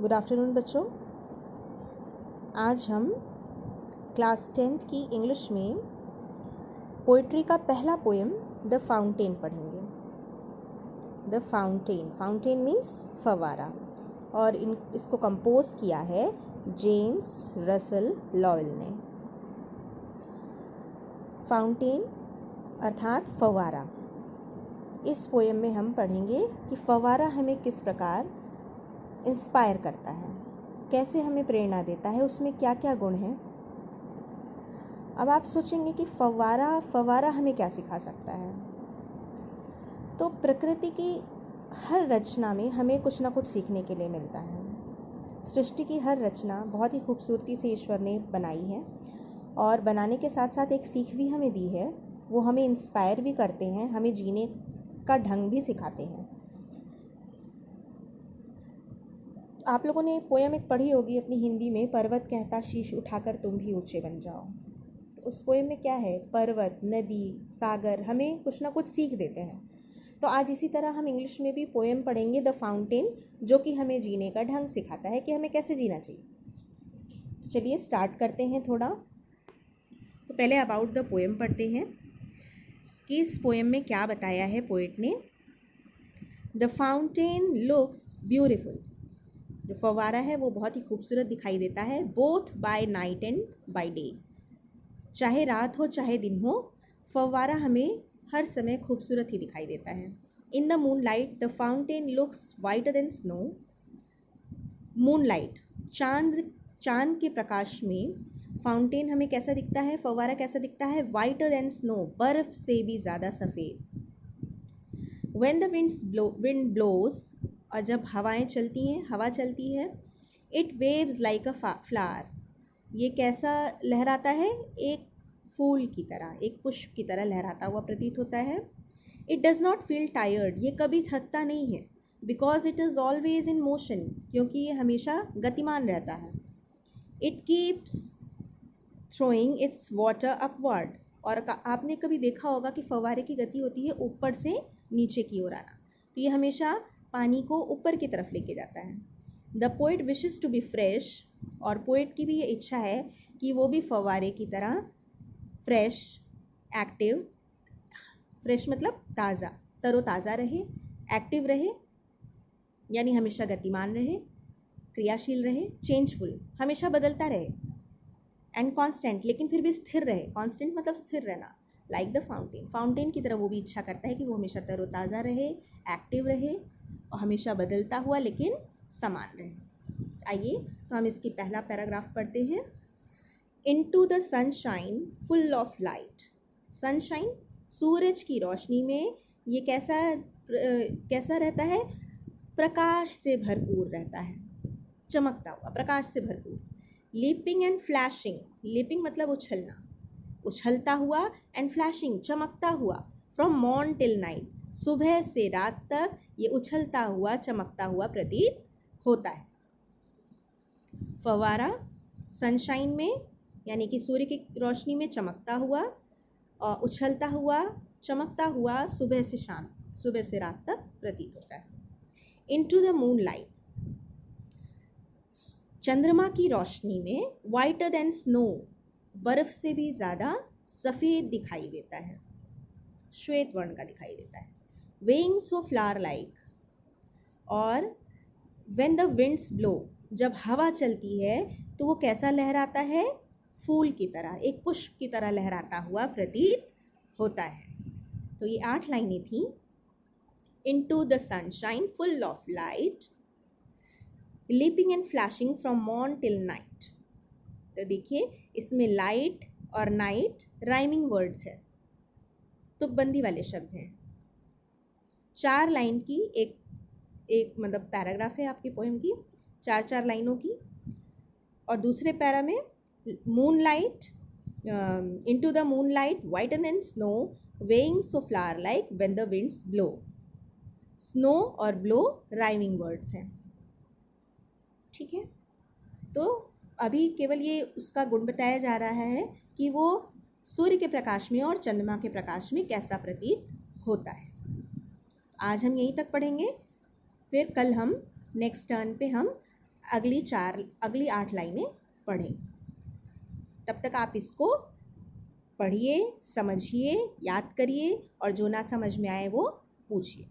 Good afternoon बच्चों। आज हम क्लास 10th की इंग्लिश में पोइट्री का पहला पोएम द फाउंटेन पढ़ेंगे। द फाउंटेन, फाउंटेन मीन्स फवारा, और इसको कंपोज किया है जेम्स रसल लॉयल ने। फाउंटेन अर्थात फवारा। इस पोएम में हम पढ़ेंगे कि फवारा हमें किस प्रकार इंस्पायर करता है, कैसे हमें प्रेरणा देता है, उसमें क्या क्या गुण हैं। अब आप सोचेंगे कि फवारा हमें क्या सिखा सकता है। तो प्रकृति की हर रचना में हमें कुछ ना कुछ सीखने के लिए मिलता है। सृष्टि की हर रचना बहुत ही खूबसूरती से ईश्वर ने बनाई है, और बनाने के साथ साथ एक सीख भी हमें दी है। वो हमें इंस्पायर भी करते हैं, हमें जीने का ढंग भी सिखाते हैं। आप लोगों ने पोएम एक पढ़ी होगी अपनी हिंदी में, पर्वत कहता शीश उठाकर तुम भी ऊंचे बन जाओ। तो उस पोएम में क्या है, पर्वत, नदी, सागर हमें कुछ ना कुछ सीख देते हैं। तो आज इसी तरह हम इंग्लिश में भी पोएम पढ़ेंगे द फाउंटेन, जो कि हमें जीने का ढंग सिखाता है कि हमें कैसे जीना चाहिए। तो चलिए स्टार्ट करते हैं थोड़ा। तो पहले अबाउट द पोएम पढ़ते हैं कि इस पोएम में क्या बताया है पोएट ने। द फाउंटेन लुक्स ब्यूटिफुल, जो फवारा है वो बहुत ही खूबसूरत दिखाई देता है, both by night and by day. चाहे रात हो चाहे दिन हो, फवारा हमें हर समय खूबसूरत ही दिखाई देता है। In the moon light the fountain looks वाइटर than snow. Moon light, चांद के प्रकाश में फाउंटेन हमें कैसा दिखता है, फवारा कैसा दिखता है, वाइटर देन स्नो, बर्फ से भी ज़्यादा सफ़ेद। When the wind blows, और जब हवाएं चलती हैं, हवा चलती है, it waves like a flower, ये कैसा लहराता है, एक फूल की तरह, एक पुष्प की तरह लहराता हुआ प्रतीत होता है। It does not feel tired, ये कभी थकता नहीं है, because it is always in motion, क्योंकि ये हमेशा गतिमान रहता है। It keeps throwing its water upward, और आपने कभी देखा होगा कि फव्वारे की गति होती है ऊपर से नीचे की ओर आना, तो ये हमेशा पानी को ऊपर की तरफ लेके जाता है। The poet wishes to be fresh, और पोइट की भी ये इच्छा है कि वो भी फव्वारे की तरह फ्रेश, एक्टिव, फ्रेश मतलब ताज़ा, तरोताज़ा रहे, एक्टिव रहे यानी हमेशा गतिमान रहे, क्रियाशील रहे, चेंजफुल हमेशा बदलता रहे, एंड कॉन्स्टेंट लेकिन फिर भी स्थिर रहे। कॉन्स्टेंट मतलब स्थिर रहना, लाइक द फाउंटेन, फाउंटेन की तरह वो भी इच्छा करता है कि वो हमेशा तरोताज़ा रहे, एक्टिव रहे, और हमेशा बदलता हुआ लेकिन समान रहे। आइए तो हम इसकी पहला पैराग्राफ पढ़ते हैं। Into the sunshine full of light, sunshine सूरज की रोशनी में ये कैसा रहता है, प्रकाश से भरपूर रहता है, चमकता हुआ, प्रकाश से भरपूर। लीपिंग एंड फ्लैशिंग, लीपिंग मतलब उछलना, उछलता हुआ, एंड फ्लैशिंग चमकता हुआ, फ्रॉम मॉर्न टिल नाइट, सुबह से रात तक ये उछलता हुआ चमकता हुआ प्रतीत होता है। फवारा सनशाइन में यानी कि सूर्य की रोशनी में चमकता हुआ और उछलता हुआ चमकता हुआ सुबह से शाम, सुबह से रात तक प्रतीत होता है। इनटू द मून लाइट, चंद्रमा की रोशनी में, वाइटर देन स्नो, बर्फ से भी ज़्यादा सफ़ेद दिखाई देता है, श्वेत वर्ण का दिखाई देता है। वेइंग्स ऑफ फ्लावर लाइक, और व्हेन द विंड्स ब्लो, जब हवा चलती है तो वो कैसा लहराता है, फूल की तरह, एक पुष्प की तरह लहराता हुआ प्रतीत होता है। तो ये 8 लाइनें थी। Into the sunshine full of light, leaping and flashing from morn till night. तो देखिए इसमें लाइट और नाइट राइमिंग वर्ड्स है, तुकबंदी वाले शब्द हैं। 4 लाइन की एक मतलब पैराग्राफ है आपकी पोएम की, 4 लाइनों की। और दूसरे पैरा में moonlight, into the moonlight whiter than snow, wings of flower like when the winds blow. Snow और ब्लो राइमिंग वर्ड्स हैं, ठीक है। तो अभी केवल ये उसका गुण बताया जा रहा है कि वो सूर्य के प्रकाश में और चंद्रमा के प्रकाश में कैसा प्रतीत होता है। आज हम यहीं तक पढ़ेंगे, फिर कल हम नेक्स्ट टर्न पे हम अगली 8 लाइनें पढ़ें। तब तक आप इसको पढ़िए, समझिए, याद करिए और जो ना समझ में आए वो पूछिए।